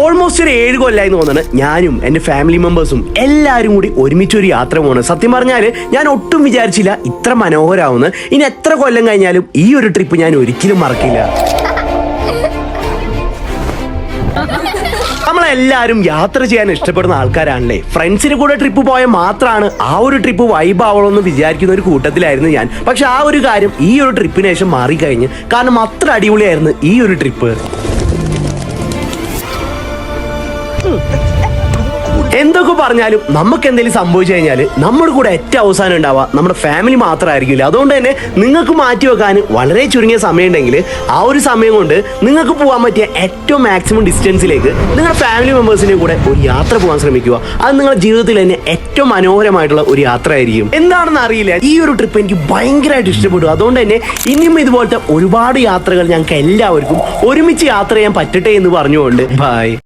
Almost ഒരു 7 കൊല്ലമായി തോന്നുന്നത് ഞാനും എൻ്റെ ഫാമിലി മെമ്പേഴ്സും എല്ലാവരും കൂടി ഒരുമിച്ചൊരു യാത്ര പോകണം. സത്യം പറഞ്ഞാൽ ഞാൻ ഒട്ടും വിചാരിച്ചില്ല ഇത്ര മനോഹരമാവുന്നു. ഇനി എത്ര കൊല്ലം കഴിഞ്ഞാലും ഈ ഒരു ട്രിപ്പ് ഞാൻ ഒരിക്കലും മറക്കില്ല. നമ്മളെല്ലാവരും യാത്ര ചെയ്യാൻ ഇഷ്ടപ്പെടുന്ന ആൾക്കാരാണല്ലേ. ഫ്രണ്ട്സിന് കൂടെ ട്രിപ്പ് പോയാൽ മാത്രമാണ് ആ ഒരു ട്രിപ്പ് വൈബ് ആവണമെന്ന് വിചാരിക്കുന്ന ഒരു കൂട്ടത്തിലായിരുന്നു ഞാൻ. പക്ഷെ ആ ഒരു കാര്യം ഈ ഒരു ട്രിപ്പിന് ശേഷം മാറിക്കഴിഞ്ഞ്. കാരണം അത്ര അടിപൊളിയായിരുന്നു ഈ ഒരു ട്രിപ്പ്. എന്തൊക്കെ പറഞ്ഞാലും നമുക്ക് എന്തെങ്കിലും സംഭവിച്ചു കഴിഞ്ഞാൽ നമ്മുടെ കൂടെ ഏറ്റവും അവസാനം ഉണ്ടാവുക നമ്മുടെ ഫാമിലി മാത്രമായിരിക്കില്ല. അതുകൊണ്ട് തന്നെ നിങ്ങൾക്ക് മാറ്റി വെക്കാൻ വളരെ ചുരുങ്ങിയ സമയം ഉണ്ടെങ്കിൽ ആ ഒരു സമയം കൊണ്ട് നിങ്ങൾക്ക് പോകാൻ പറ്റിയ ഏറ്റവും മാക്സിമം ഡിസ്റ്റൻസിലേക്ക് നിങ്ങളുടെ ഫാമിലി മെമ്പേഴ്സിൻ്റെ കൂടെ ഒരു യാത്ര പോകാൻ ശ്രമിക്കുക. അത് നിങ്ങളുടെ ജീവിതത്തിൽ തന്നെ ഏറ്റവും മനോഹരമായിട്ടുള്ള ഒരു യാത്ര ആയിരിക്കും. എന്താണെന്ന് അറിയില്ല, ഈ ഒരു ട്രിപ്പ് എനിക്ക് ഭയങ്കരമായിട്ട് ഇഷ്ടപ്പെട്ടു. അതുകൊണ്ട് തന്നെ ഇനിയും ഇതുപോലത്തെ ഒരുപാട് യാത്രകൾ ഞങ്ങൾക്ക് എല്ലാവർക്കും ഒരുമിച്ച് യാത്ര ചെയ്യാൻ പറ്റട്ടെ എന്ന് പറഞ്ഞുകൊണ്ട് ബൈ.